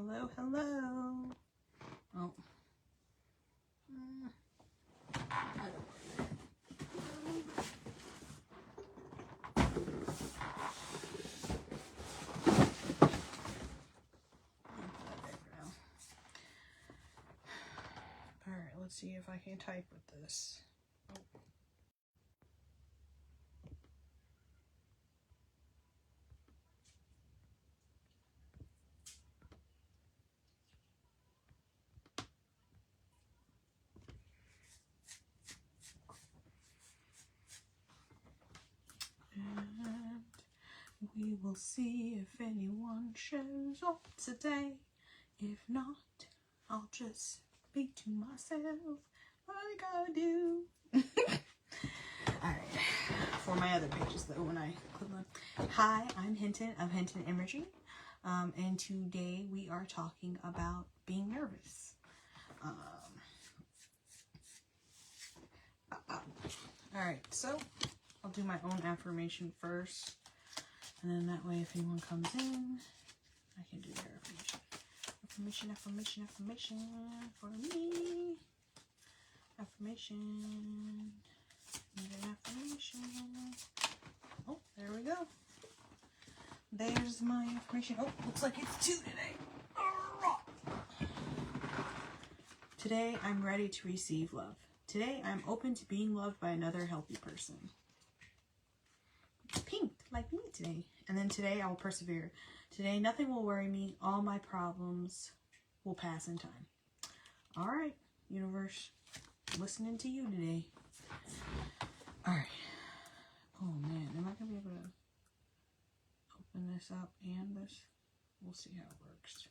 Hello, hello. Oh. Alright, let's see if I can type with this. Oh. And we will see if anyone shows up today. If not, I'll just speak to myself. What I gotta do? Alright, for my other pages though, when I click on. Hi, I'm Hinton of Hinton Imagery. And today we are talking about being nervous. Alright, so I'll do my own affirmation first. And then that way, if anyone comes in, I can do their affirmation. Affirmation, affirmation, affirmation for me. Affirmation. Need an affirmation. Oh, there we go. There's my affirmation. Oh, looks like it's 2 today. Today, I'm ready to receive love. Today, I'm open to being loved by another healthy person. Pink, like me today. And then today, I will persevere. Today, nothing will worry me. All my problems will pass in time. All right, universe, listening to you today. All right. Oh, man, am I going to be able to open this up and this? We'll see how it works.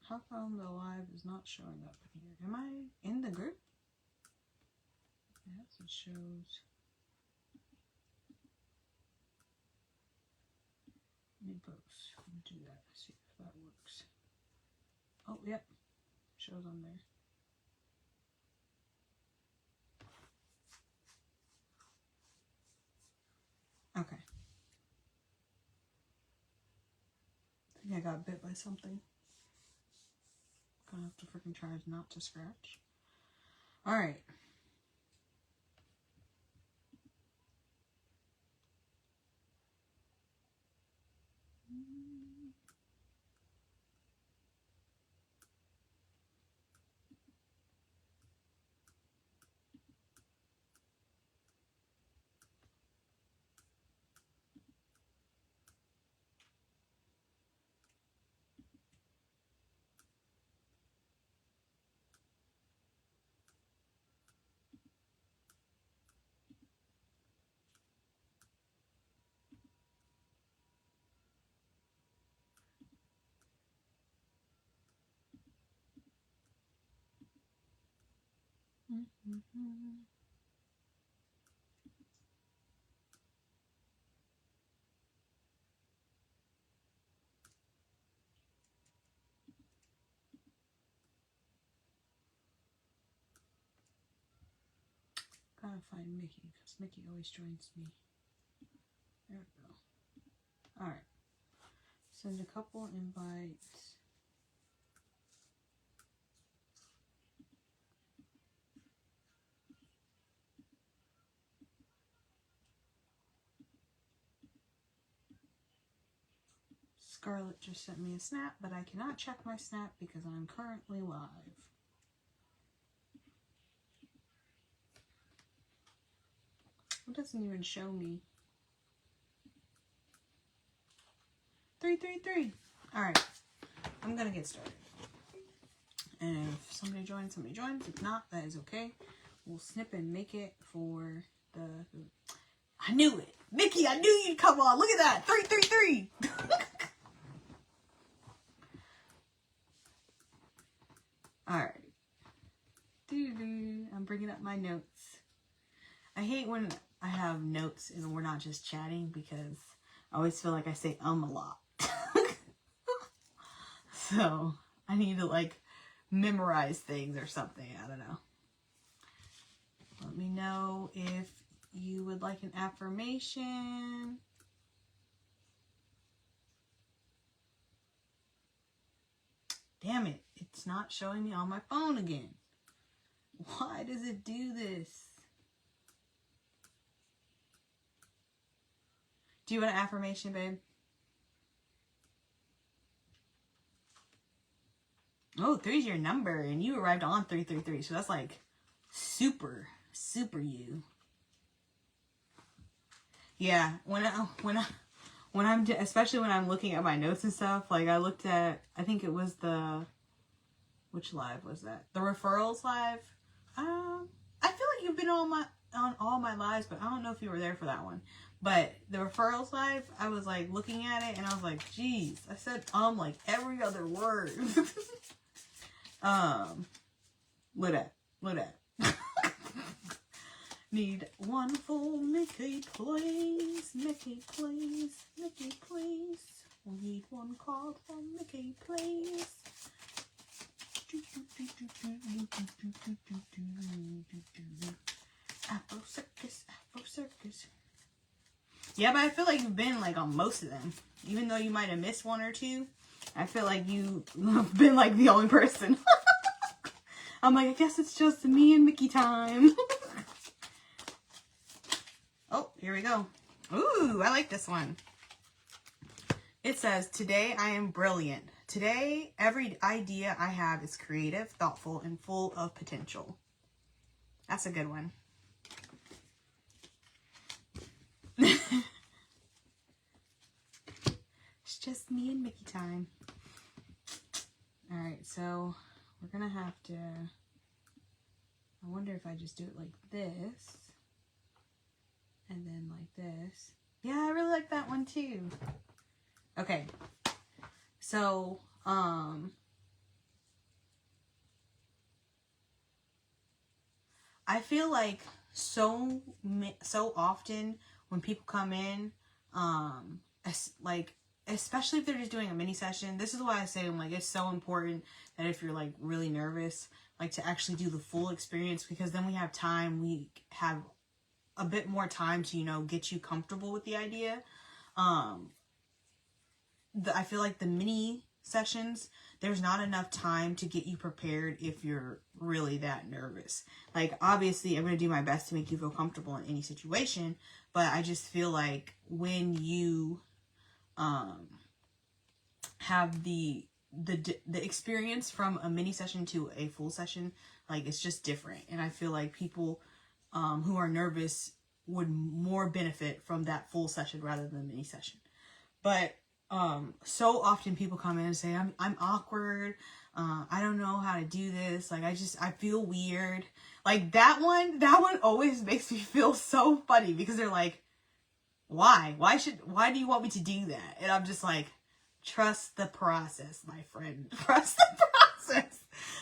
How come the live is not showing up in here? Am I in the group? Yes, it shows. New post. We'll do that. See if that works. Oh, yep. Shows on there. Okay. I think I got bit by something. Gonna have to freaking try not to scratch. Alright. Gotta find Mickey, because Mickey always joins me. There we go. Alright. Send a couple invites. Scarlett just sent me a snap, but I cannot check my snap because I'm currently live. It doesn't even show me. 333. Alright. I'm gonna get started. And if somebody joins, somebody joins. If not, that is okay. We'll snip and make it for the... I knew it! Mickey, I knew you'd come on! Look at that! 333! Alright. I'm bringing up my notes. I hate when I have notes and we're not just chatting because I always feel like I say a lot. So I need to like memorize things or something. I don't know. Let me know if you would like an affirmation. Damn it, it's not showing me on my phone again. Why does it do this? Do you want an affirmation, babe? Oh, 3 is your number, and you arrived on 333, so that's like super you. Yeah, when I'm especially when I'm looking at my notes and stuff, like I looked at, I think it was which live was that? The referrals live. I feel like you've been on all my lives, but I don't know if you were there for that one. But the referrals live, I was like looking at it and I was like, geez, I said like every other word. Look at. Need one for Mickey, please. Mickey, please. Mickey, please. We need one card from Mickey, please. Afro circus, Afro circus. Yeah, but I feel like you've been like on most of them. Even though you might have missed one or two, I feel like you've been like the only person. I'm like, I guess it's just me and Mickey time. Oh, here we go. Ooh, I like this one. It says, today I am brilliant. Today, every idea I have is creative, thoughtful, and full of potential. That's a good one. It's just me and Mickey time. All right, so we're going to have to, I wonder if I just do it like this. And then like this. Yeah, I really like that one too. Okay. So, I feel like so often when people come in, especially if they're just doing a mini session, this is why I say, like, it's so important that if you're like really nervous, like to actually do the full experience, because then we have time, we have a bit more time to, you know, get you comfortable with the idea. I feel like the mini sessions, there's not enough time to get you prepared if you're really that nervous. Like, obviously, I'm going to do my best to make you feel comfortable in any situation, but I just feel like when you have the experience from a mini session to a full session, like, it's just different. And I feel like people who are nervous would more benefit from that full session rather than the mini session. But so often people come in and say, I'm awkward. I don't know how to do this. Like, I feel weird. Like, that one always makes me feel so funny, because they're like, why do you want me to do that? And I'm just like, trust the process, my friend. Trust the process.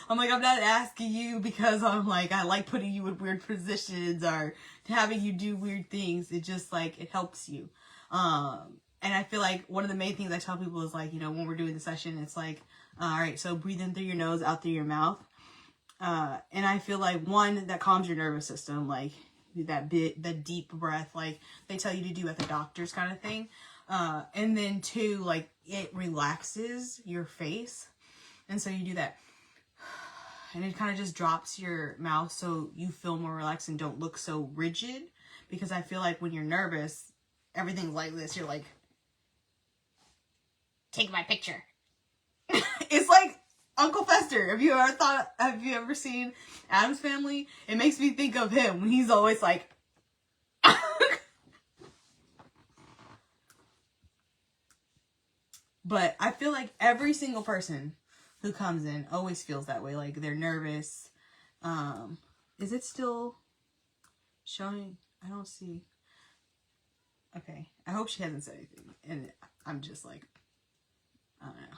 I'm like, I'm not asking you because I'm like, I like putting you in weird positions or having you do weird things. It just, like, it helps you. And I feel like one of the main things I tell people is, like, you know, when we're doing the session, it's like, all right, so breathe in through your nose, out through your mouth. And I feel like, one, that calms your nervous system, like that deep breath, like they tell you to do at the doctors kind of thing. And then two, like, it relaxes your face. And so you do that. And it kind of just drops your mouth so you feel more relaxed and don't look so rigid. Because I feel like when you're nervous, everything's like this. You're like, take my picture. It's like Uncle Fester. Have you ever seen Addams Family? It makes me think of him when he's always like, but I feel like every single person who comes in always feels that way. Like, they're nervous. Is it still showing? I don't see. Okay. I hope she hasn't said anything. And I'm just like, I don't know.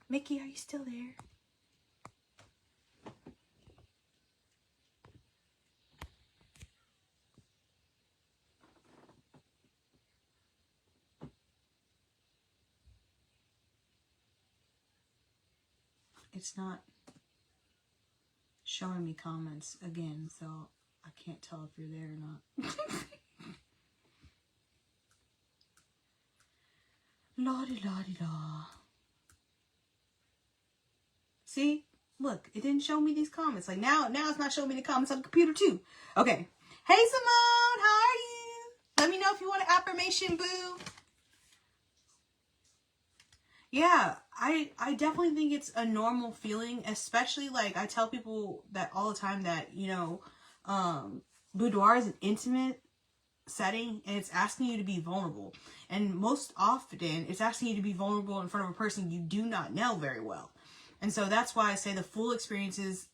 Mickey, are you still there? it's not showing me comments again, so I can't tell if you're there or not. La-di-la-di-la. See? Look, it didn't show me these comments. Like, now it's not showing me the comments on the computer, too. Okay. Hey, Simone! How are you? Let me know if you want an affirmation, boo. Yeah, I definitely think it's a normal feeling, especially, like, I tell people that all the time that, you know, boudoir is an intimate setting, and it's asking you to be vulnerable. And most often, it's asking you to be vulnerable in front of a person you do not know very well. And so that's why I say the full experience is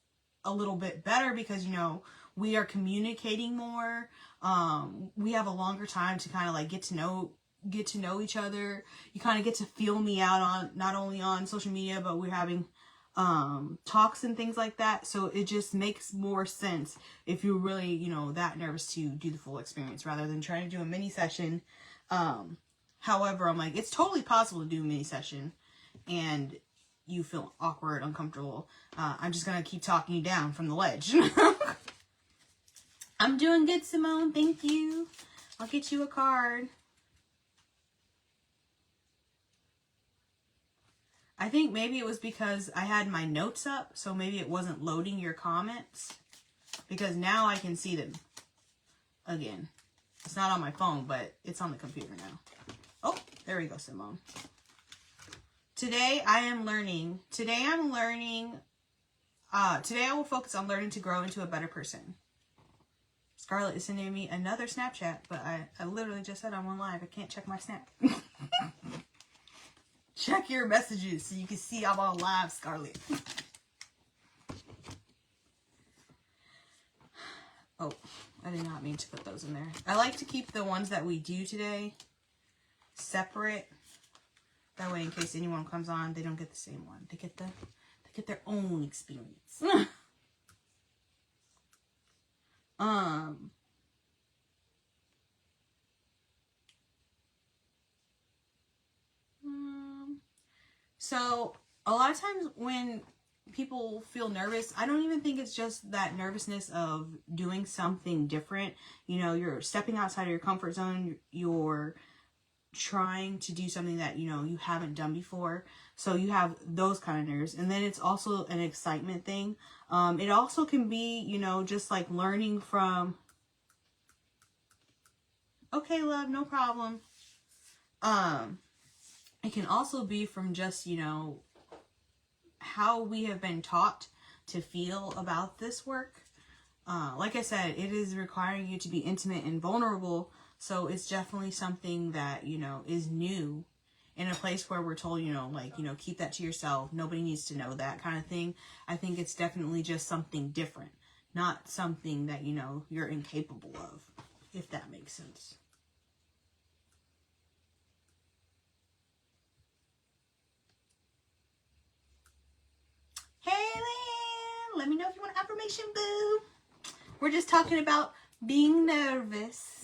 a little bit better, because, you know, we are communicating more. We have a longer time to kind of like get to know each other. You kind of get to feel me out on, not only on social media, but we're having talks and things like that. So it just makes more sense if you're really, you know, that nervous to do the full experience rather than trying to do a mini session. However, I'm like, it's totally possible to do a mini session and you feel awkward, uncomfortable. I'm just gonna keep talking you down from the ledge. I'm doing good, Simone. Thank you. I'll get you a card. I think maybe it was because I had my notes up, so maybe it wasn't loading your comments. Because now I can see them again. It's not on my phone, but it's on the computer now. Oh, there we go, Simone. Today I will focus on learning to grow into a better person. Scarlett is sending me another Snapchat, but I literally just said I'm on live. I can't check my Snap. Check your messages so you can see I'm on live, Scarlett. Oh, I did not mean to put those in there. I like to keep the ones that we do today separate. That way, in case anyone comes on, they don't get the same one. They get their own experience. So a lot of times when people feel nervous, I don't even think it's just that nervousness of doing something different. You know, you're stepping outside of your comfort zone. You're trying to do something that, you know, you haven't done before. So you have those kind of nerves. And then it's also an excitement thing. It also can be, you know, just like learning from, okay, love, no problem. It can also be from just, you know, how we have been taught to feel about this work. Like I said, it is requiring you to be intimate and vulnerable. So it's definitely something that, you know, is new in a place where we're told, you know, like, you know, keep that to yourself. Nobody needs to know that kind of thing. I think it's definitely just something different, not something that, you know, you're incapable of, if that makes sense. Hey, Lynn, let me know if you want affirmation, boo. We're just talking about being nervous.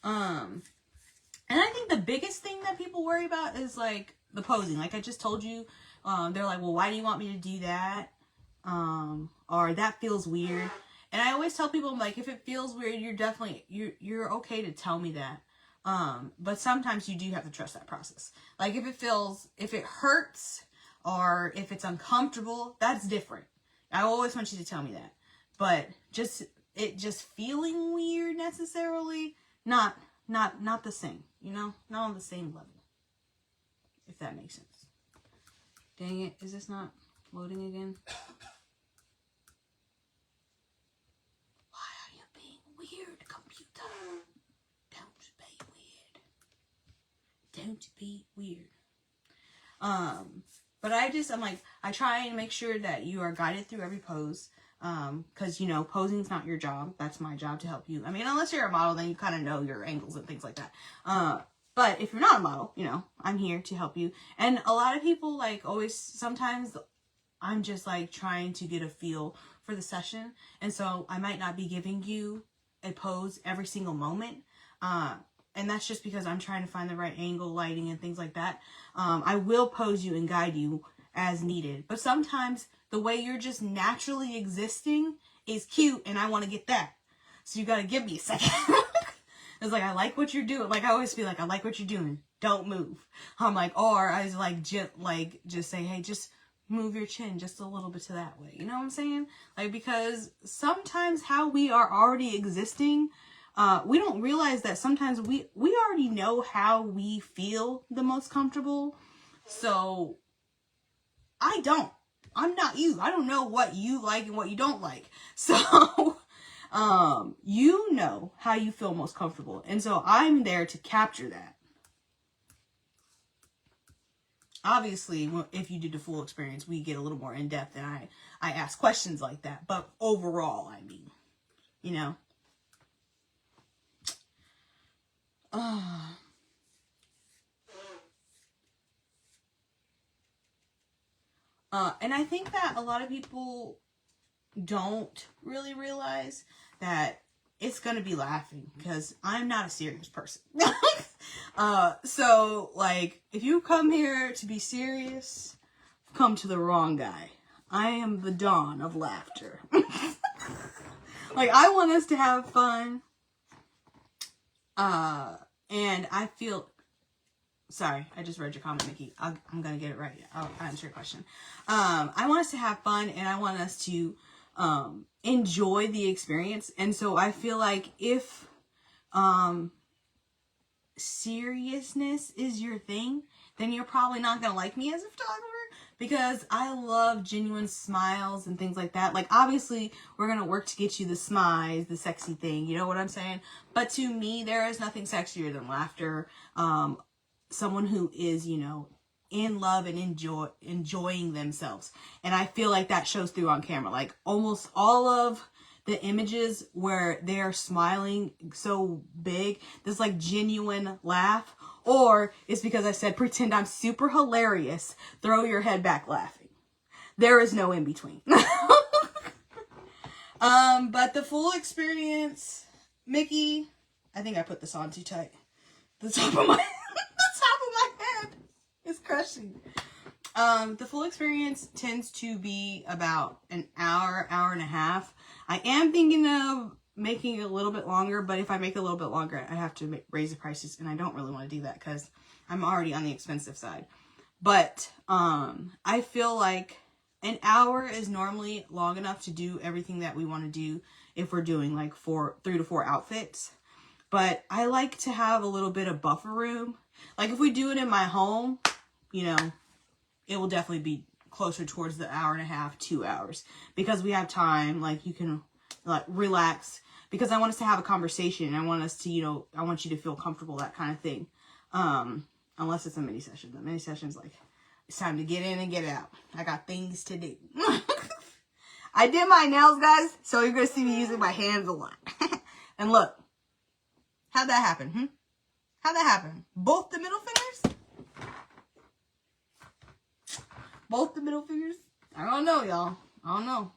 And I think the biggest thing that people worry about is like the posing. Like I just told you, they're like, well, why do you want me to do that? Or that feels weird. And I always tell people, I'm like, if it feels weird, you're okay to tell me that. But sometimes you do have to trust that process. Like if it hurts or if it's uncomfortable, that's different. I always want you to tell me that. But just feeling weird necessarily, not the same, you know, not on the same level, if that makes sense. Dang it, is this not loading again? Why are you being weird, computer? Don't be weird. Don't be weird. But I'm like, I try and make sure that you are guided through every pose. Cause you know, posing's not your job. That's my job to help you. I mean, unless you're a model, then you kind of know your angles and things like that. But if you're not a model, you know, I'm here to help you. And a lot of people like always, sometimes I'm just like trying to get a feel for the session. And so I might not be giving you a pose every single moment. and that's just because I'm trying to find the right angle, lighting, and things like that. I will pose you and guide you as needed. But sometimes the way you're just naturally existing is cute, and I want to get that. So you got to give me a second. It's like, I like what you're doing. Like, I always feel like, I like what you're doing. Don't move. I'm like, or I was like, just say, hey, just move your chin just a little bit to that way. You know what I'm saying? Like, because sometimes how we are already existing, we don't realize that sometimes we already know how we feel the most comfortable. So I'm not you. I don't know what you like and what you don't like. So, you know how you feel most comfortable. And so I'm there to capture that. Obviously, if you do the full experience, we get a little more in depth and I ask questions like that. But overall, I mean, you know. And I think that a lot of people don't really realize that it's going to be laughing because I'm not a serious person. So, like, if you come here to be serious, you've come to the wrong guy. I am the dawn of laughter. Like, I want us to have fun. And I feel... Sorry, I just read your comment, Mickey. I'm going to get it right. I'll answer your question. I want us to have fun, and I want us to enjoy the experience. And so I feel like if seriousness is your thing, then you're probably not going to like me as a photographer, because I love genuine smiles and things like that. Like, obviously, we're going to work to get you the smiles, the sexy thing. You know what I'm saying? But to me, there is nothing sexier than laughter. Someone who is, you know, in love and enjoying themselves. And I feel like that shows through on camera. Like, almost all of the images where they're smiling so big, this like genuine laugh, or it's because I said, pretend I'm super hilarious, throw your head back laughing. There is no in between. But the full experience, Mickey, I think I put this on too tight. The top of my head is crushing. The full experience tends to be about an hour, hour and a half. I am thinking of making it a little bit longer, but if I make it a little bit longer, I have to raise the prices, and I don't really want to do that because I'm already on the expensive side. But I feel like an hour is normally long enough to do everything that we want to do if we're doing like 3 to 4 outfits. But I like to have a little bit of buffer room. Like, if we do it in my home, you know, it will definitely be closer towards the hour and a half, 2 hours. Because we have time, like, you can, like, relax. Because I want us to have a conversation. I want us to, you know, I want you to feel comfortable, that kind of thing. Unless it's a mini session. The mini session's like, it's time to get in and get out. I got things to do. I did my nails, guys, so you're going to see me using my hands a lot. And look. How'd that happen? How'd that happen? Both the middle fingers? Both the middle fingers? I don't know, y'all. I don't know.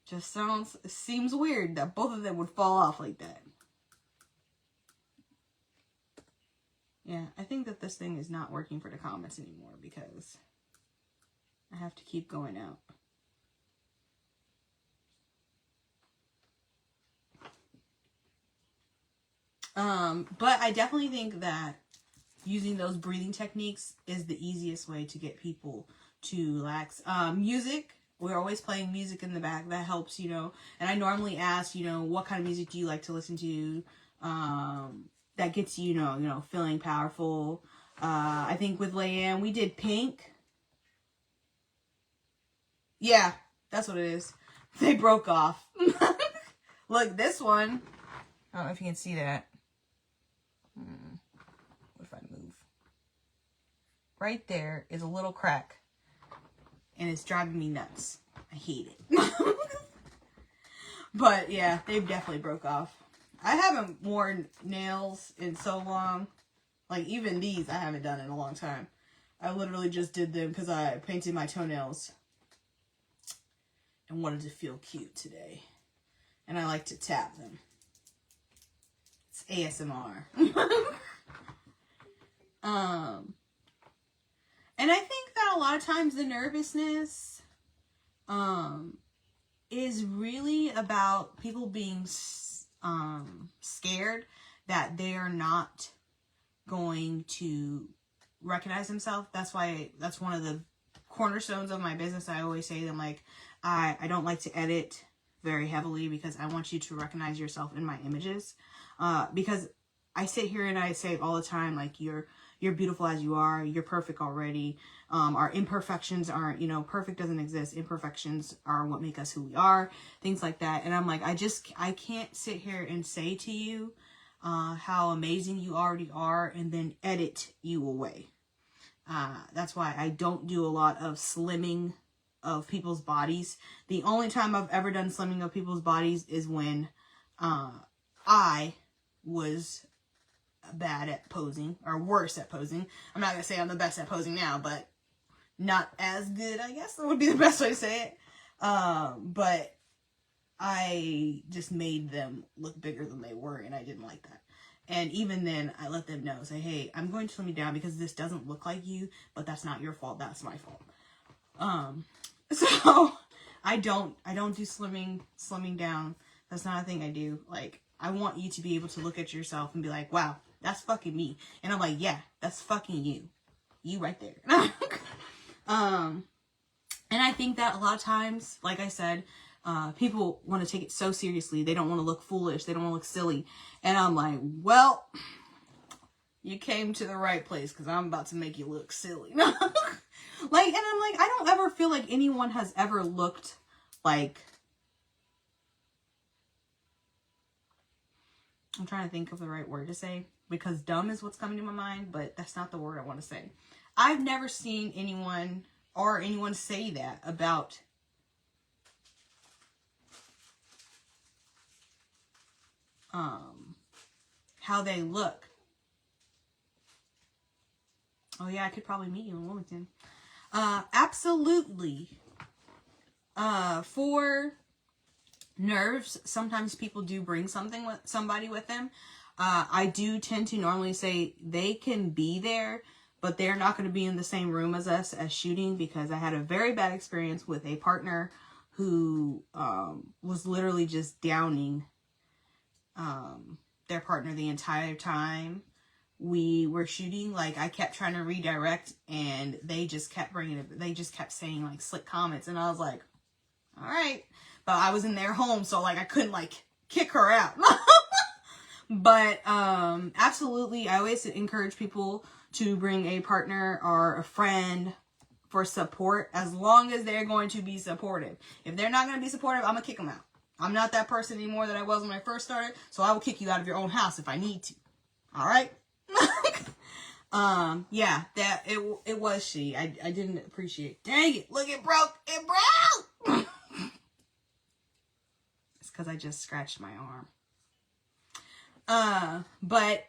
Just seems weird that both of them would fall off like that. Yeah, I think that this thing is not working for the comments anymore because I have to keep going out. But I definitely think that using those breathing techniques is the easiest way to get people to relax. Music, we're always playing music in the back. That helps, you know. And I normally ask, you know, what kind of music do you like to listen to? That gets you, you know, feeling powerful. I think with Leanne, we did Pink. Yeah, that's what it is. They broke off. Look, this one. I don't know if you can see that. What if I move? Right there is a little crack. And it's driving me nuts. I hate it. But yeah, they definitely broke off. I haven't worn nails in so long. Like, even these I haven't done in a long time. I literally just did them because I painted my toenails. And wanted to feel cute today. And I like to tap them. It's ASMR. And I think that a lot of times the nervousness is really about people being scared that they are not going to recognize themselves. That's why that's one of the cornerstones of my business. I always say them, like, I don't like to edit very heavily because I want you to recognize yourself in my images. Because I sit here and I say all the time, like, you're beautiful as you are. You're perfect already. Our imperfections aren't, perfect doesn't exist. Imperfections are what make us who we are. Things like that. And I'm like, I can't sit here and say to you how amazing you already are and then edit you away. That's why I don't do a lot of slimming of people's bodies. The only time I've ever done slimming of people's bodies is when I was bad at posing, or worse at posing. I'm not gonna say I'm the best at posing now, but not as good, I guess that would be the best way to say it. But I just made them look bigger than they were, and I didn't like that. And even then, I let them know, say, hey, I'm going to slim you down because this doesn't look like you, but that's not your fault, that's my fault. So I don't do slimming down. That's not a thing I do. Like, I want you to be able to look at yourself and be like, wow, that's fucking me. And I'm like, yeah, that's fucking you. You right there. And I think that a lot of times, like I said, people want to take it so seriously. They don't want to look foolish. They don't want to look silly. And I'm like, well, you came to the right place because I'm about to make you look silly. And I'm like, I don't ever feel like anyone has ever looked like, I'm trying to think of the right word to say, because dumb is what's coming to my mind, but that's not the word I want to say. I've never seen anyone say that about how they look. Oh yeah, I could probably meet you in Wilmington. Absolutely. For nerves, sometimes people do bring somebody with them. I do tend to normally say they can be there, but they're not going to be in the same room as us as shooting, because I had a very bad experience with a partner who was literally just downing their partner the entire time we were shooting. Like, I kept trying to redirect and they just kept saying like slick comments, and I was like, all right. But I was in their home, so like I couldn't like kick her out. But absolutely, I always encourage people to bring a partner or a friend for support, as long as they're going to be supportive. If they're not going to be supportive, I'm going to kick them out. I'm not that person anymore that I was when I first started, so I will kick you out of your own house if I need to. All right? Yeah, that it was she. I didn't appreciate. Dang it, look, it broke. It broke. It's because I just scratched my arm. But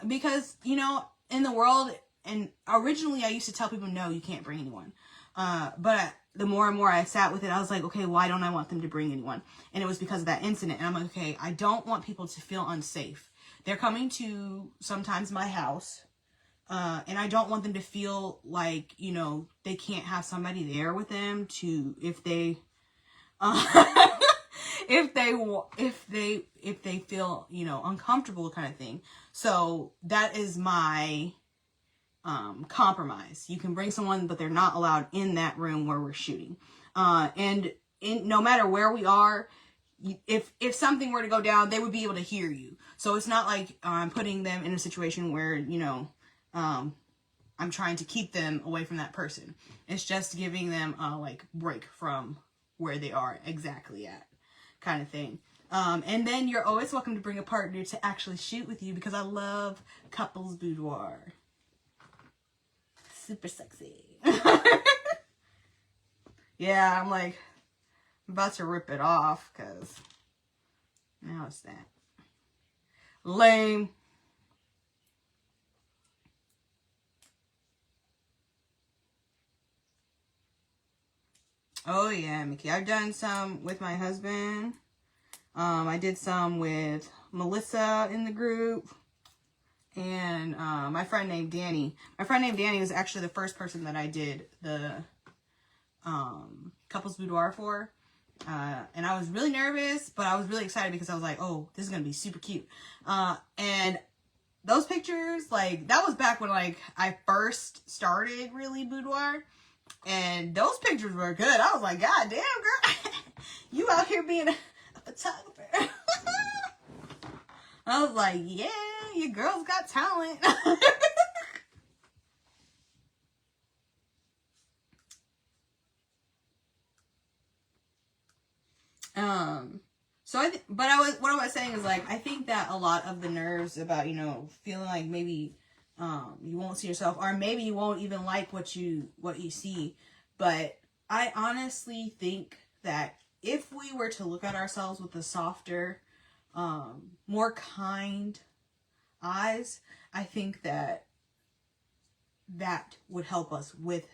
because, in the world, and originally I used to tell people, no, you can't bring anyone. But the more and more I sat with it, I was like, okay, why don't I want them to bring anyone? And it was because of that incident. And I'm like, okay, I don't want people to feel unsafe. They're coming to sometimes my house. And I don't want them to feel like, they can't have somebody there with them to, if they feel, uncomfortable, kind of thing. So that is my compromise. You can bring someone, but they're not allowed in that room where we're shooting. And no matter where we are, if something were to go down, they would be able to hear you. So it's not like I'm putting them in a situation where, I'm trying to keep them away from that person. It's just giving them a break from where they are exactly at, kind of thing. And then you're always welcome to bring a partner to actually shoot with you, because I love couples boudoir. Super sexy. Yeah, I'm about to rip it off, because now it's that. Lame. Oh yeah, Mickey. I've done some with my husband. I did some with Melissa in the group, and my friend named Danny. My friend named Danny was actually the first person that I did the couples boudoir for. And I was really nervous, but I was really excited because I was like, oh, this is going to be super cute. And those pictures, like, that was back when, like, I first started really boudoir. And those pictures were good. I was like, God damn, girl. You out here being a photographer. I was like, yeah, your girl's got talent. So what I was saying is, like, I think that a lot of the nerves about, you know, feeling like maybe, you won't see yourself, or maybe you won't even like what you see. But I honestly think that if we were to look at ourselves with a softer, more kind eyes, I think that would help us with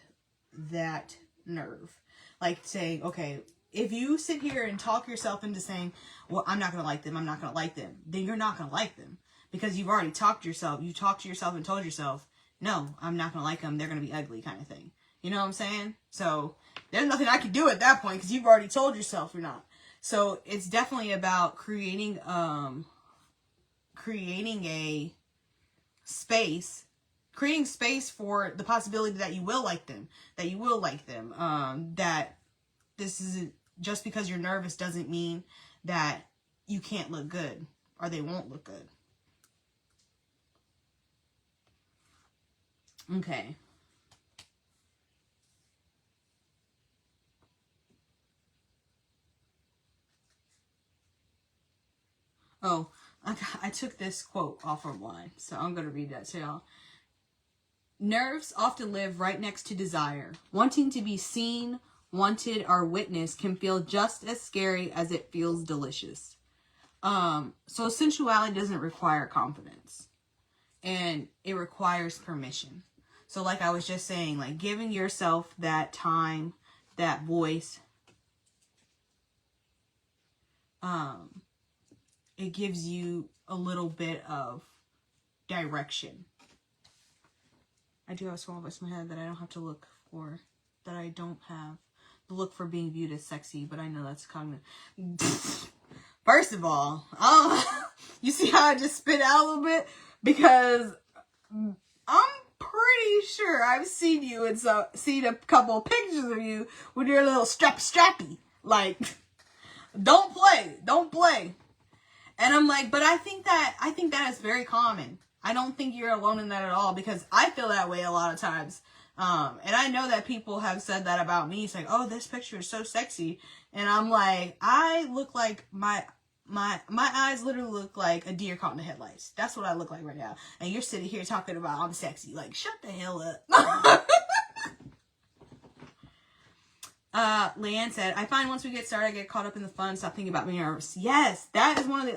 that nerve. Like saying, okay, if you sit here and talk yourself into saying, well, I'm not going to like them, I'm not going to like them, then you're not going to like them. Because you've already talked to yourself. You talked to yourself and told yourself, no, I'm not going to like them, they're going to be ugly, kind of thing. You know what I'm saying? So there's nothing I can do at that point because you've already told yourself you're not. So it's definitely about creating a space. Creating space for the possibility that you will like them. That this isn't just because you're nervous doesn't mean that you can't look good or they won't look good. Okay. Oh, I took this quote off online, so I'm going to read that to y'all. Nerves often live right next to desire. Wanting to be seen, wanted, or witnessed can feel just as scary as it feels delicious. So sensuality doesn't require confidence, and it requires permission. So like I was just saying, like giving yourself that time, that voice, it gives you a little bit of direction. I do have a small voice in my head that I don't have to look for, that I don't have to look for being viewed as sexy, but I know that's cognitive. First of all, you see how I just spit out a little bit? Because I'm pretty sure I've seen you and seen a couple of pictures of you with your little strappy. Like, don't play. And I'm like, but I think that is very common. I don't think you're alone in that at all, because I feel that way a lot of times. And I know that people have said that about me. It's like, oh, this picture is so sexy. And I'm like, I look like my eyes literally look like a deer caught in the headlights. That's what I look like right now. And you're sitting here talking about I'm sexy. Like, shut the hell up. Leanne said, I find once we get started, I get caught up in the fun, stop thinking about being nervous. Yes, that is one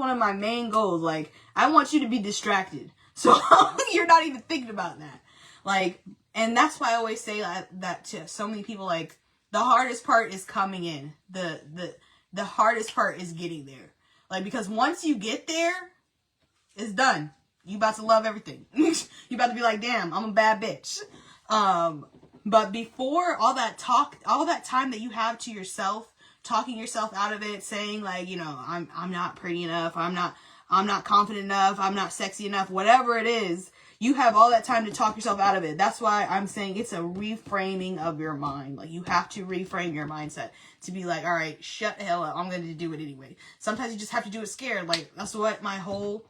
of my main goals. Like, I want you to be distracted. So you're not even thinking about that. Like, and that's why I always say that to so many people, like, the hardest part is coming in. The hardest part is getting there. Like, because once you get there, it's done. You about to love everything. You about to be like, damn, I'm a bad bitch. But before all that talk, all that time that you have to yourself, talking yourself out of it, saying like, you know, I'm not pretty enough, I'm not confident enough, I'm not sexy enough, whatever it is, you have all that time to talk yourself out of it. That's why I'm saying it's a reframing of your mind. Like, you have to reframe your mindset to be like, all right, shut the hell up, I'm going to do it anyway. Sometimes you just have to do it scared. Like, that's what my whole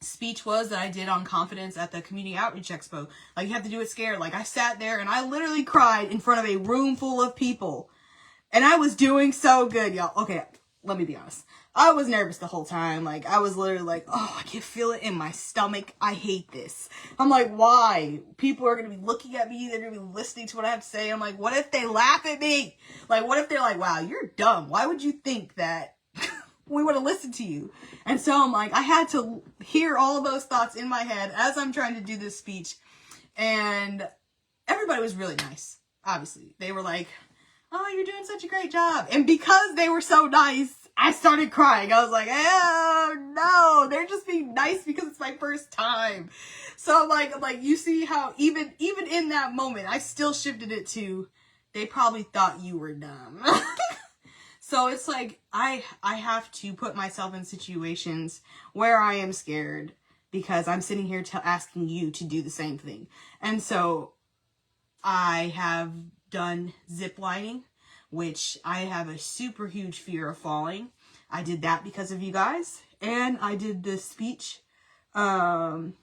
speech was that I did on confidence at the Community Outreach Expo. Like, you have to do it scared. Like, I sat there and I literally cried in front of a room full of people. And I was doing so good, y'all. Okay, let me be honest. I was nervous the whole time. Like, I was literally like, oh, I can feel it in my stomach. I hate this. I'm like, why? People are going to be looking at me. They're going to be listening to what I have to say. I'm like, what if they laugh at me? Like, what if they're like, wow, you're dumb. Why would you think that we would have listened to you? And so I'm like, I had to hear all those thoughts in my head as I'm trying to do this speech. And everybody was really nice. Obviously, they were like, oh, you're doing such a great job. And because they were so nice, I started crying. I was like, oh no, they're just being nice because it's my first time. So I'm like, you see how even in that moment, I still shifted it to, they probably thought you were dumb. So it's like, I have to put myself in situations where I am scared because I'm sitting here asking you to do the same thing. And so I have done zip lining, which I have a super huge fear of falling. I did that because of you guys, and I did this speech. And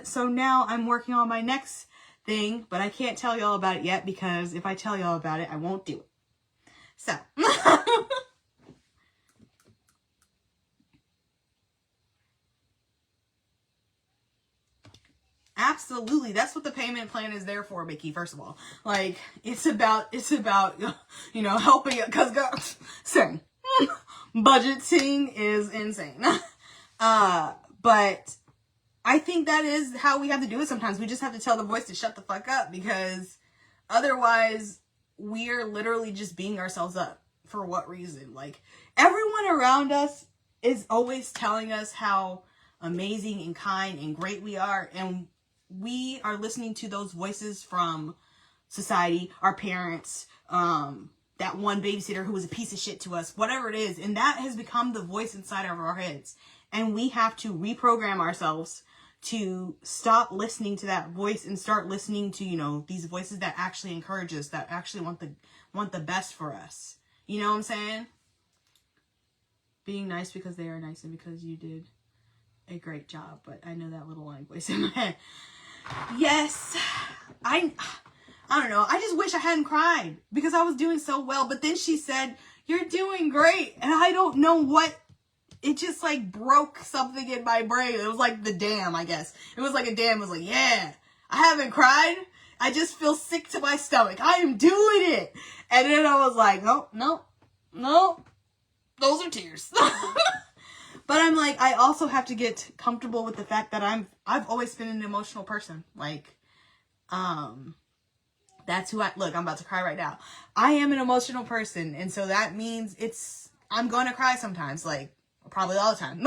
so now I'm working on my next thing, but I can't tell y'all about it yet because if I tell y'all about it, I won't do it. So, absolutely. That's what the payment plan is there for, Mickey, first of all. Like, it's about, you know, helping, because, same. Budgeting is insane. But I think that is how we have to do it sometimes. We just have to tell the voice to shut the fuck up because otherwise we're literally just beating ourselves up. For what reason? Like, everyone around us is always telling us how amazing and kind and great we are, and we are listening to those voices from society, our parents, that one babysitter who was a piece of shit to us, whatever it is, and that has become the voice inside of our heads, and we have to reprogram ourselves to stop listening to that voice and start listening to, you know, these voices that actually encourage us, that actually want the best for us. You know what I'm saying? Being nice because they are nice and because you did a great job. But I know that little line voice in my head. Yes. I don't know. I just wish I hadn't cried because I was doing so well. But then she said, you're doing great. And I don't know what. It just like broke something in my brain. It was like the dam, I guess. It was like a dam. It was like, yeah, I haven't cried. I just feel sick to my stomach. I am doing it. And then I was like, no. Those are tears. But I'm like, I also have to get comfortable with the fact that I've always been an emotional person. Like, that's who look, I'm about to cry right now. I am an emotional person. And so that means I'm going to cry sometimes. Like, probably all the time.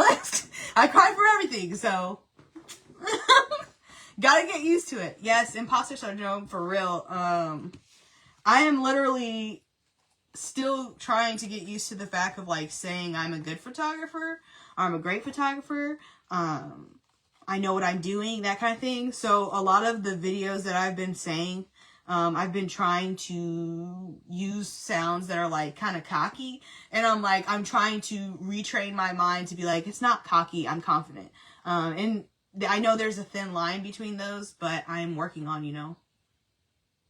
I cry for everything. So, gotta get used to it. Yes, imposter syndrome for real. I am literally still trying to get used to the fact of like saying I'm a good photographer, I'm a great photographer, I know what I'm doing, that kind of thing. So a lot of the videos that I've been saying, I've been trying to use sounds that are like kind of cocky, and I'm trying to retrain my mind to be like, it's not cocky, I'm confident. And I know there's a thin line between those, but I'm working on, you know,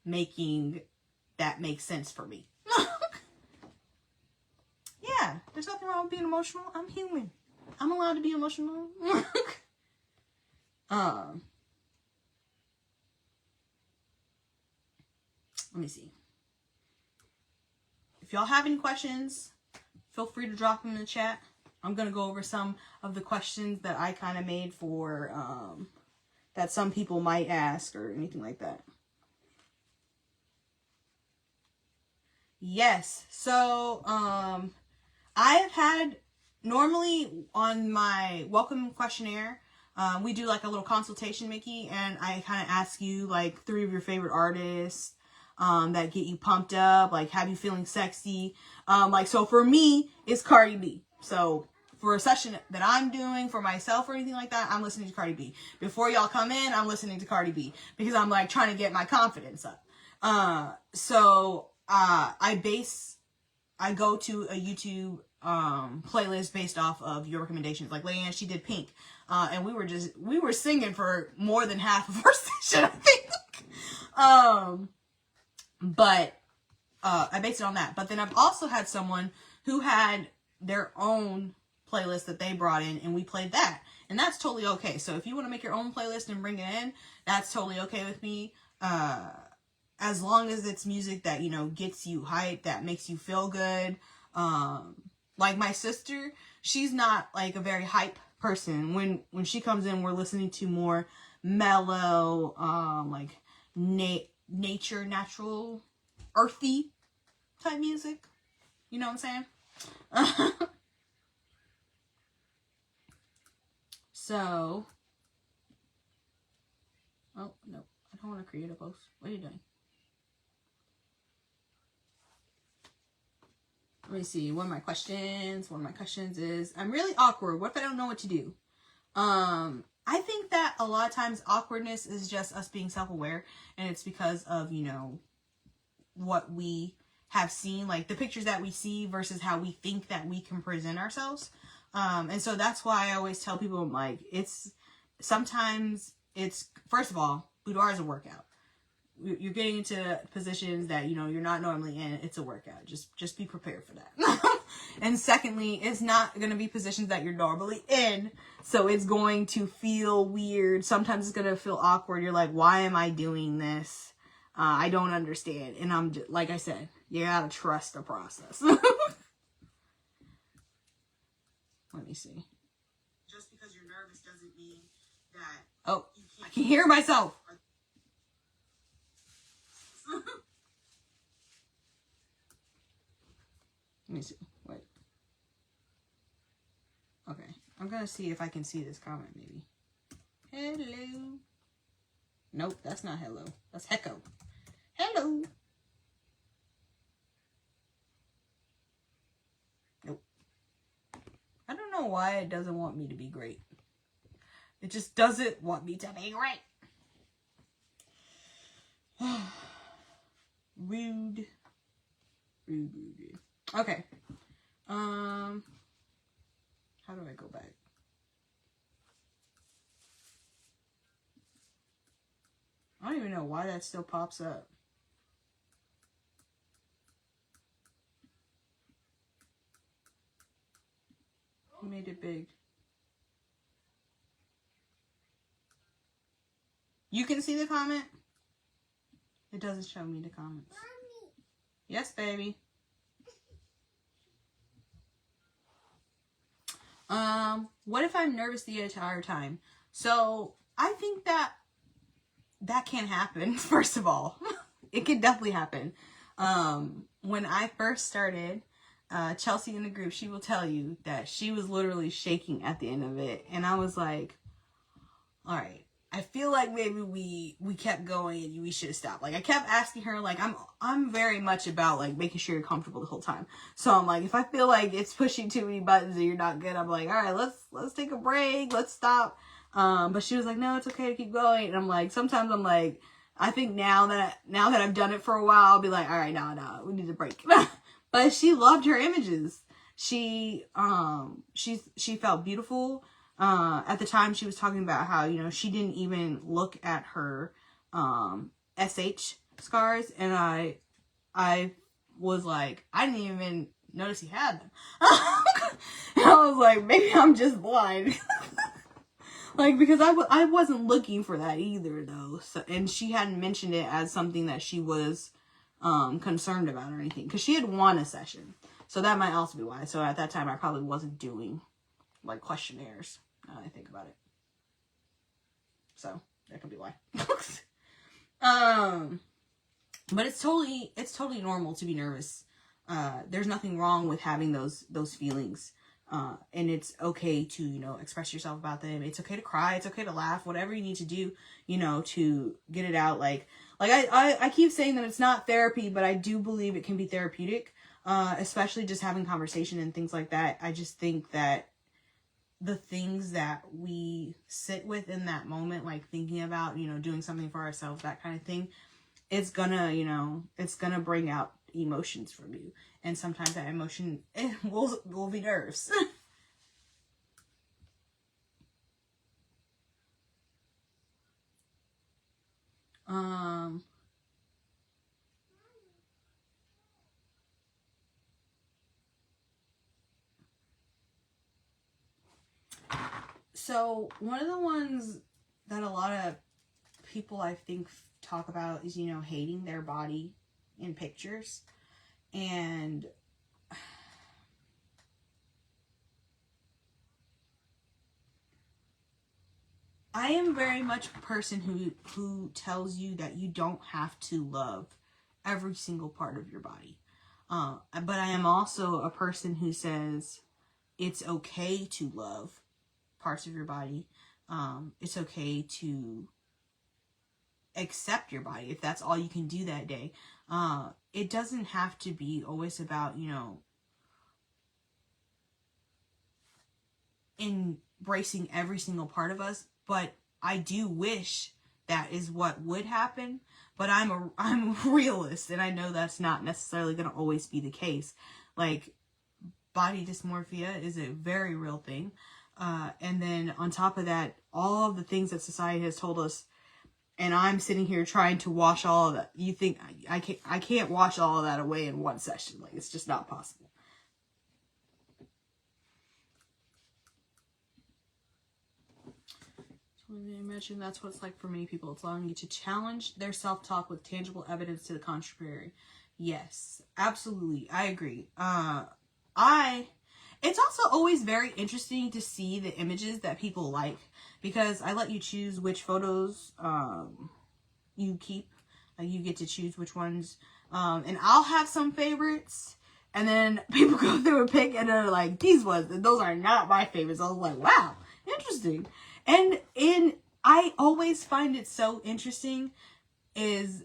making that make sense for me. Yeah, there's nothing wrong with being emotional. I'm human. I'm allowed to be emotional. Let me see. If y'all have any questions, feel free to drop them in the chat. I'm going to go over some of the questions that I kind of made for, that some people might ask or anything like that. Yes. So, I have had, normally on my welcome questionnaire, we do like a little consultation, Mickey, and I kind of ask you like 3 of your favorite artists, that get you pumped up, like have you feeling sexy. Like, so for me, it's Cardi B. So for a session that I'm doing for myself or anything like that, I'm listening to Cardi B. Before y'all come in, I'm listening to Cardi B because I'm like trying to get my confidence up. I go to a YouTube playlist based off of your recommendations. Like Leanne, she did Pink, and we were singing for more than half of our session, I think. But I based it on that. But then I've also had someone who had their own playlist that they brought in, and we played that, and that's totally okay. So if you want to make your own playlist and bring it in, that's totally okay with me. As long as it's music that, you know, gets you hyped, that makes you feel good. Like my sister, she's not like a very hype person. When she comes in, we're listening to more mellow, like nature, natural, earthy type music. You know what I'm saying? So, oh, no, I don't want to create a post. What are you doing? Let me see. One of my questions is, I'm really awkward. What if I don't know what to do? I think that a lot of times awkwardness is just us being self-aware, and it's because of, you know, what we have seen, like the pictures that we see versus how we think that we can present ourselves. And so that's why I always tell people, I'm like, sometimes it's, first of all, boudoir is a workout. You're getting into positions that, you know, you're not normally in. It's a workout. Just be prepared for that. And secondly, it's not going to be positions that you're normally in. So it's going to feel weird. Sometimes it's going to feel awkward. You're like, why am I doing this? I don't understand. And I'm just, like I said, you got to trust the process. Let me see. Just because you're nervous doesn't mean that... Oh, I can hear myself. Let me see. Wait. Okay. I'm going to see if I can see this comment, maybe. Hello. Nope, that's not hello. That's hecko. Hello. Nope. I don't know why it doesn't want me to be great. It just doesn't want me to be great. Rude. Rude. Okay. How do I go back? I don't even know why that still pops up. Who made it big? You can see the comment? It doesn't show me the comments. Mommy. Yes, baby. What if I'm nervous the entire time? So I think that can happen, first of all. It can definitely happen. When I first started, Chelsea in the group, she will tell you that she was literally shaking at the end of it. And I was like, all right, I feel like maybe we kept going and we should have stopped. Like I kept asking her, like I'm very much about like making sure you're comfortable the whole time. So I'm like, if I feel like it's pushing too many buttons and you're not good, I'm like, all right, let's take a break, let's stop. But she was like, no, it's okay to keep going. And I'm like, sometimes I'm like, I think now that I've done it for a while, I'll be like, all right, no, we need a break. But she loved her images. She felt beautiful. At the time she was talking about how, you know, she didn't even look at her, SH scars. And I was like, I didn't even notice he had them. And I was like, maybe I'm just blind. Like, because I wasn't looking for that either, though. So, and she hadn't mentioned it as something that she was, concerned about or anything. Because she had won a session. So that might also be why. So at that time, I probably wasn't doing, like, questionnaires. Now that I think about it. So that could be why. But it's totally normal to be nervous. There's nothing wrong with having those feelings. And it's okay to, you know, express yourself about them. It's okay to cry. It's okay to laugh. Whatever you need to do, you know, to get it out. Like I keep saying that it's not therapy, but I do believe it can be therapeutic. Especially just having conversation and things like that. I just think that the things that we sit with in that moment, like thinking about, you know, doing something for ourselves, that kind of thing, it's gonna, you know, it's gonna bring out emotions from you. And sometimes that emotion will be nerves. So one of the ones that a lot of people, I think, talk about is, you know, hating their body in pictures. And I am very much a person who tells you that you don't have to love every single part of your body. But I am also a person who says it's okay to love parts of your body. It's okay to accept your body if that's all you can do that day. It doesn't have to be always about, you know, embracing every single part of us, but I do wish that is what would happen. But I'm a realist, and I know that's not necessarily going to always be the case. Like, body dysmorphia is a very real thing. And then on top of that, all of the things that society has told us, and I'm sitting here trying to wash all of that. You think I can't wash all of that away in one session. Like, it's just not possible. I imagine that's what it's like for many people. It's allowing you to challenge their self-talk with tangible evidence to the contrary. Yes, absolutely. I agree. It's also always very interesting to see the images that people like, because I let you choose which photos you keep. You get to choose which ones. And I'll have some favorites, and then people go through and pick, and they're like, these ones, and those are not my favorites. I was like, wow, interesting. And I always find it so interesting is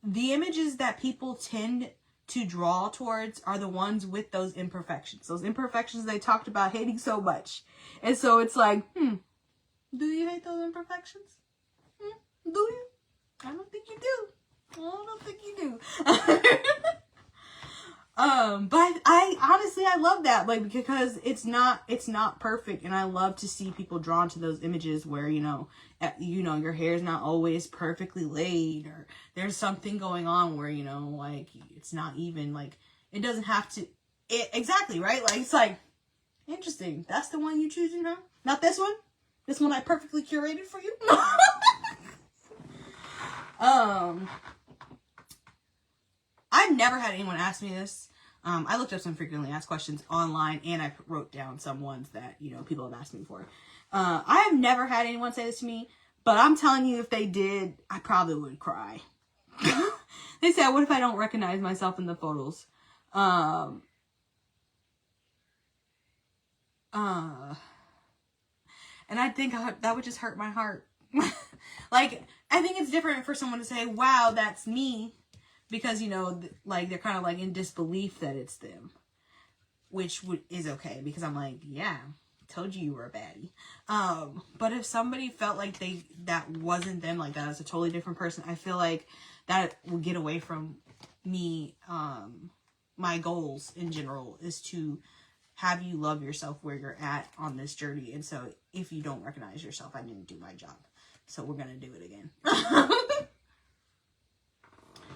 the images that people tend to draw towards are the ones with those imperfections. Those imperfections they talked about hating so much. And so it's like, do you hate those imperfections? Do you? I don't think you do. I don't think you do. But I honestly, I love that, like, because it's not perfect, and I love to see people drawn to those images where, you know, your hair is not always perfectly laid, or there's something going on where, you know, like, it's not even, like, it doesn't have to, exactly, right? Like, it's like, interesting, that's the one you choose, you know? Not this one? This one I perfectly curated for you? I've never had anyone ask me this. I looked up some frequently asked questions online, and I wrote down some ones that, you know, people have asked me for. I have never had anyone say this to me, but I'm telling you, if they did, I probably would cry. They said, what if I don't recognize myself in the photos? And I think that would just hurt my heart. Like, I think it's different for someone to say, wow, that's me. Because, you know, like, they're kind of, like, in disbelief that it's them. Which is okay. Because I'm like, yeah, told you were a baddie. But if somebody felt like that wasn't them, like, that was a totally different person, I feel like that would get away from me. My goals, in general, is to have you love yourself where you're at on this journey. And so, if you don't recognize yourself, I didn't do my job. So, we're going to do it again.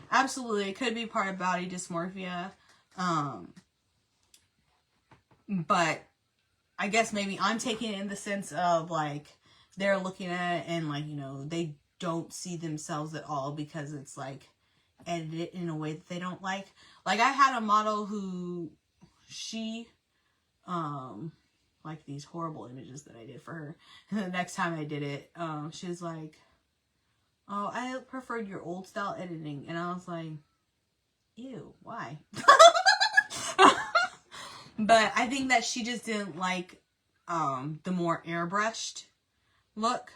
Absolutely, it could be part of body dysmorphia, but I guess maybe I'm taking it in the sense of, like, they're looking at it and, like, you know, they don't see themselves at all because it's, like, edited in a way that they don't like. Like, I had a model who, she, like, these horrible images that I did for her, and the next time I did it, she was like, oh, I preferred your old style editing. And I was like, ew, why? But I think that she just didn't like the more airbrushed look.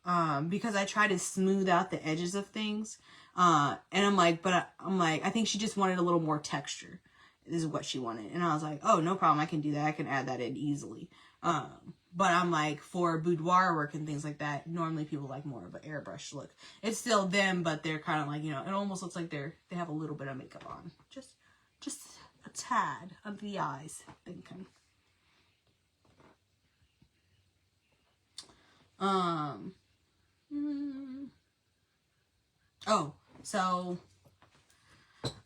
Because I try to smooth out the edges of things. And I'm like, I think she just wanted a little more texture. This is what she wanted. And I was like, oh, no problem. I can do that. I can add that in easily. But I'm like, for boudoir work and things like that, normally people like more of an airbrush look. It's still them, but they're kind of like, you know, it almost looks like they have a little bit of makeup on. Just a tad under the eyes, thinking. Oh, so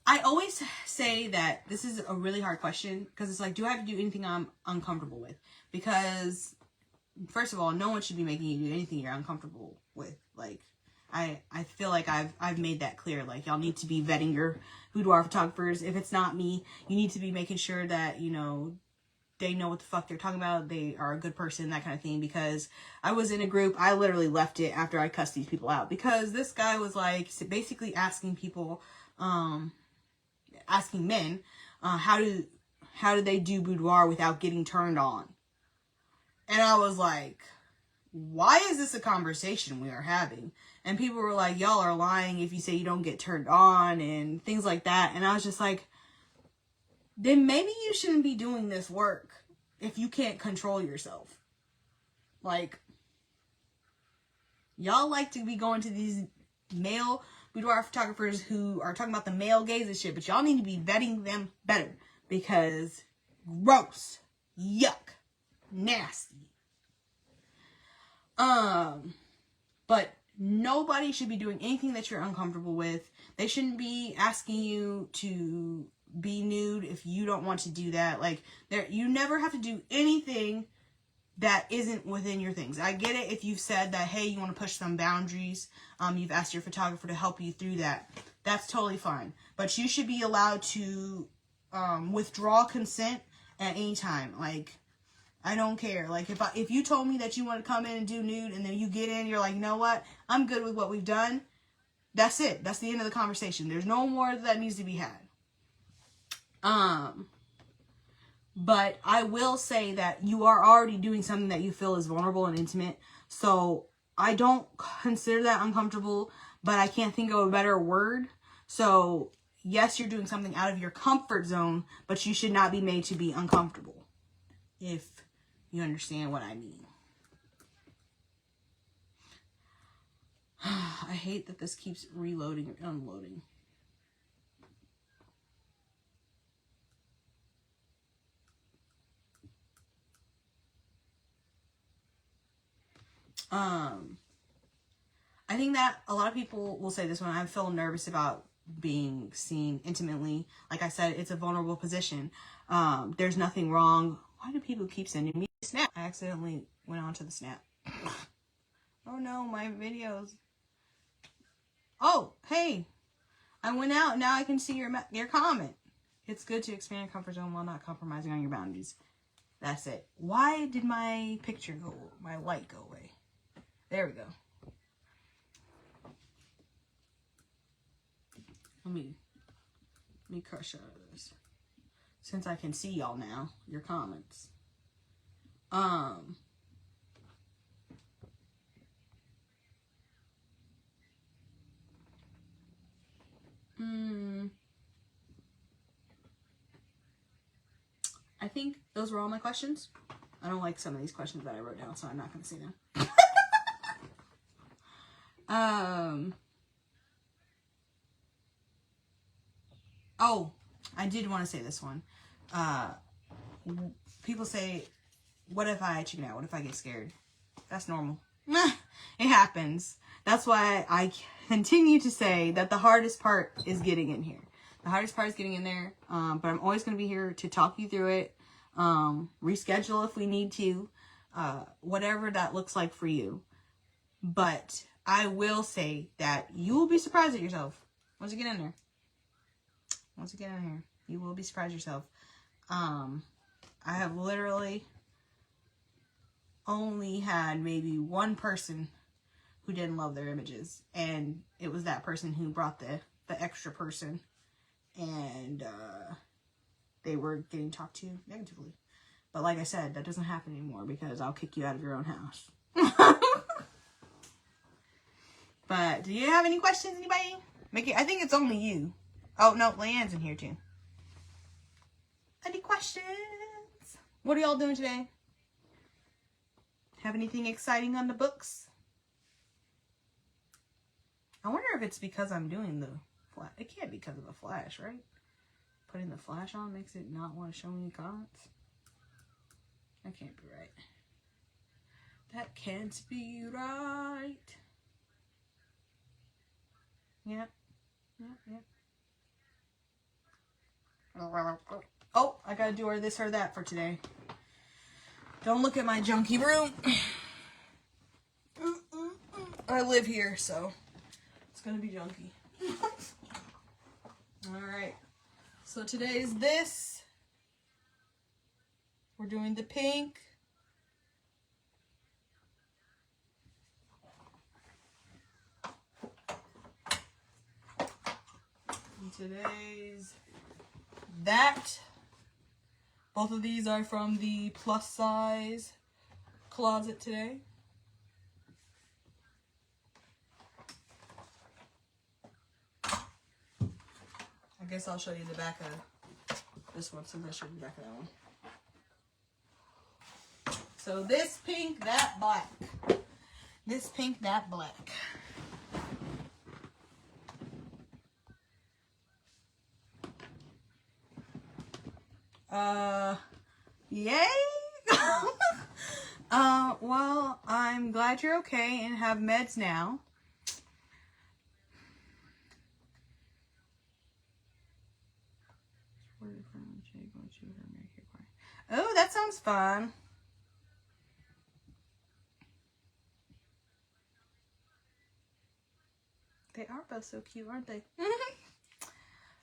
I always say that this is a really hard question, because it's like, do I have to do anything I'm uncomfortable with? Because, first of all, no one should be making you do anything you're uncomfortable with. Like, I feel like I've made that clear. Like, y'all need to be vetting your boudoir photographers. If it's not me, you need to be making sure that, you know, they know what the fuck they're talking about. They are a good person, that kind of thing. Because I was in a group, I literally left it after I cussed these people out. Because this guy was like, basically asking people, asking men, how do they do boudoir without getting turned on? And I was like, why is this a conversation we are having? And people were like, y'all are lying if you say you don't get turned on and things like that. And I was just like, then maybe you shouldn't be doing this work if you can't control yourself. Like, y'all like to be going to these male boudoir photographers who are talking about the male gaze and shit, but y'all need to be vetting them better, because gross, yuck, nasty. But nobody should be doing anything that you're uncomfortable with. They shouldn't be asking you to be nude if you don't want to do that. Like, you never have to do anything that isn't within your things. I get it if you've said that, hey, you want to push some boundaries. You've asked your photographer to help you through that. That's totally fine. But you should be allowed to withdraw consent at any time. Like, I don't care. Like, if you told me that you want to come in and do nude, and then you get in, you're like, you know what? I'm good with what we've done. That's it. That's the end of the conversation. There's no more that needs to be had. But I will say that you are already doing something that you feel is vulnerable and intimate. So I don't consider that uncomfortable, but I can't think of a better word. So yes, you're doing something out of your comfort zone, but you should not be made to be uncomfortable, if you understand what I mean. I hate that this keeps reloading and unloading. I think that a lot of people will say this when I feel nervous about being seen intimately. Like I said, it's a vulnerable position. There's nothing wrong. Why do people keep sending me snap? I accidentally went onto the snap. Oh no, my videos. Oh, hey, I went out. Now I can see your comment. It's good to expand your comfort zone while not compromising on your boundaries. That's it. Why did my picture go, my light go away? There we go. Let me crush out of this. Since I can see y'all now, your comments. I think those were all my questions. I don't like some of these questions that I wrote down, so I'm not going to say them. Oh, I did want to say this one. People say, what if I chicken out? What if I get scared? That's normal. It happens. That's why I continue to say that the hardest part is getting in here. The hardest part is getting in there. But I'm always going to be here to talk you through it. Reschedule if we need to. Whatever that looks like for you. But I will say that you will be surprised at yourself once you get in there. Once you get in here, you will be surprised yourself. I have literally only had maybe one person who didn't love their images, and it was that person who brought the extra person, and they were getting talked to negatively. But like I said, that doesn't happen anymore because I'll kick you out of your own house. But do you have any questions, anybody? I think it's only you. Oh no, Leanne's in here too. Any questions? What are y'all doing today? Have anything exciting on the books? I wonder if it's because I'm doing the flash. It can't be because of the flash, right? Putting the flash on makes it not want to show me comments. That can't be right. That can't be right. Yep. Oh, I gotta do this or that for today. Don't look at my junky room. I live here, so it's gonna be junky. Alright. So today is this. We're doing the pink. And today's that. Both of these are from the plus size closet today. I guess I'll show you the back of this one since I showed you the back of that one. So this pink, that black. This pink, that black. Yay! Well, I'm glad you're okay and have meds now. Oh, that sounds fun. They are both so cute, aren't they?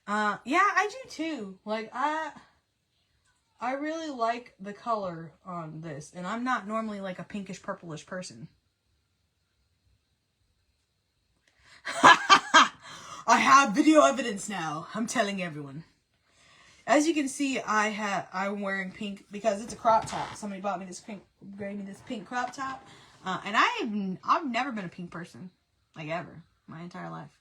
Yeah, I do too. Like, I really like the color on this, and I'm not normally like a pinkish purplish person. I have video evidence now. I'm telling everyone. As you can see, I'm wearing pink because it's a crop top. Somebody bought me this pink, gave me this pink crop top, and I've never been a pink person, like ever, my entire life,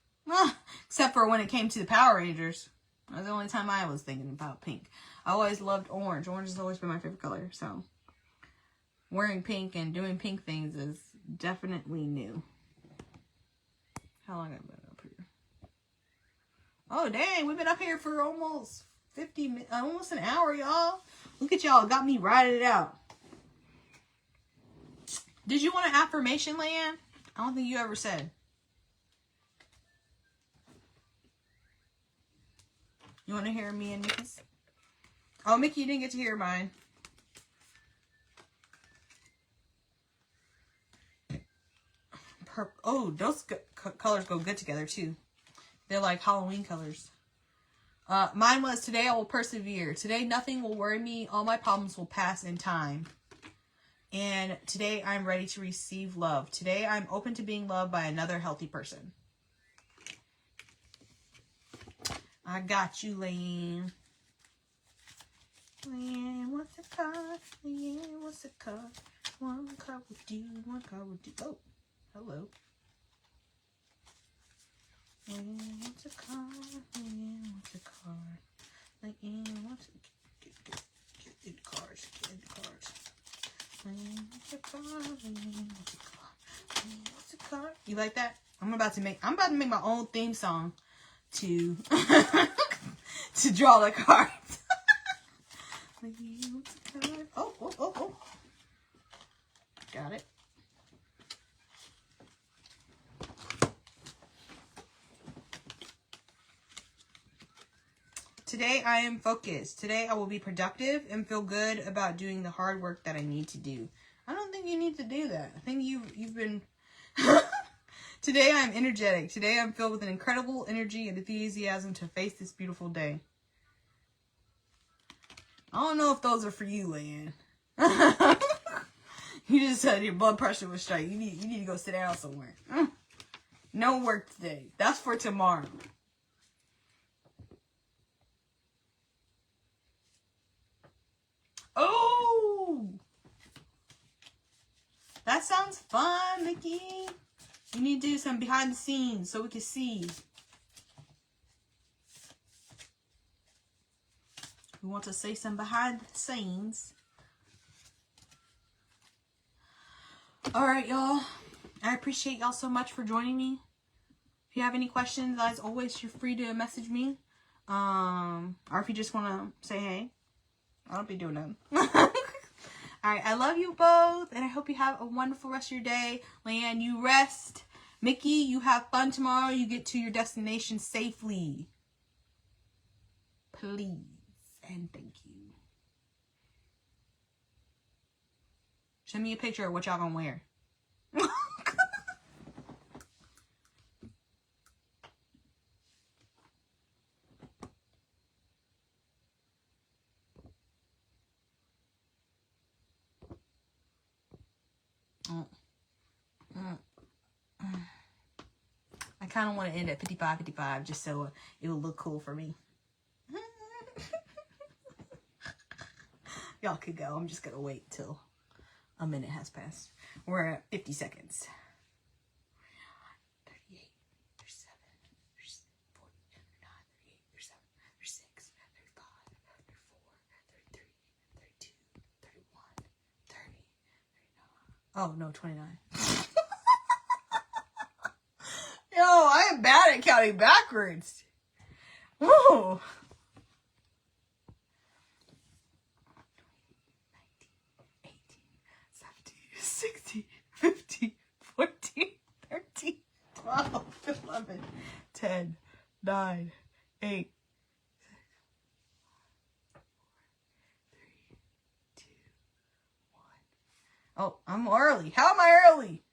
except for when it came to the Power Rangers. That was the only time I was thinking about pink. I always loved orange. Orange has always been my favorite color. So wearing pink and doing pink things is definitely new. How long have I been up here? Oh dang, we've been up here for almost 50 minutes, almost an hour, y'all. Look at y'all, got me writing it out. Did you want an affirmation, Leanne? I don't think you ever said. You want to hear me and Mickey's? Oh, Mickey, you didn't get to hear mine. Oh, those colors go good together, too. They're like Halloween colors. Mine was, today I will persevere. Today nothing will worry me. All my problems will pass in time. And today I'm ready to receive love. Today I'm open to being loved by another healthy person. I got you, Lane. Lane, what's a card? Lane, what's a card? One card would do, one card would do. Oh, hello. Lane, what's a card? Lane, what's a card? Lane, what's a... Get cards, get cards. Lane, what's a card? Lane, what's a card? Lane, what's a card? You like that? I'm about to make my own theme song to to draw the cards. Oh. Got it. Today I am focused. Today I will be productive and feel good about doing the hard work that I need to do. I don't think you need to do that. I think you've been... Today I am energetic. Today I'm filled with an incredible energy and enthusiasm to face this beautiful day. I don't know if those are for you, Leanne. You just said your blood pressure was straight. You need to go sit down somewhere. No work today. That's for tomorrow. Oh! That sounds fun, Mickey. You need to do some behind the scenes so we can see. We want to say some behind the scenes. Alright, y'all. I appreciate y'all so much for joining me. If you have any questions, as always, you're free to message me. Or if you just want to say hey. I don't be doing nothing. Alright, I love you both, and I hope you have a wonderful rest of your day. Leanne, you rest. Mickey, you have fun tomorrow. You get to your destination safely. Please, and thank you. Send me a picture of what y'all gonna wear. I kind of want to end at 55 just so it will look cool for me. Y'all could go. I'm just gonna wait till A minute has passed. We're at 50 seconds. 38, 37, 40, 39, 38, 37, 36, 35, 34, 33, 32, 31, 30, 39. Oh, no, 29. Yo, I am bad at counting backwards. Whoa. 16, 15, 14, 13, 12, 11, 10, 9, 8, 6, 5, 4, 3, 2, 1. Oh, I'm early. How am I early?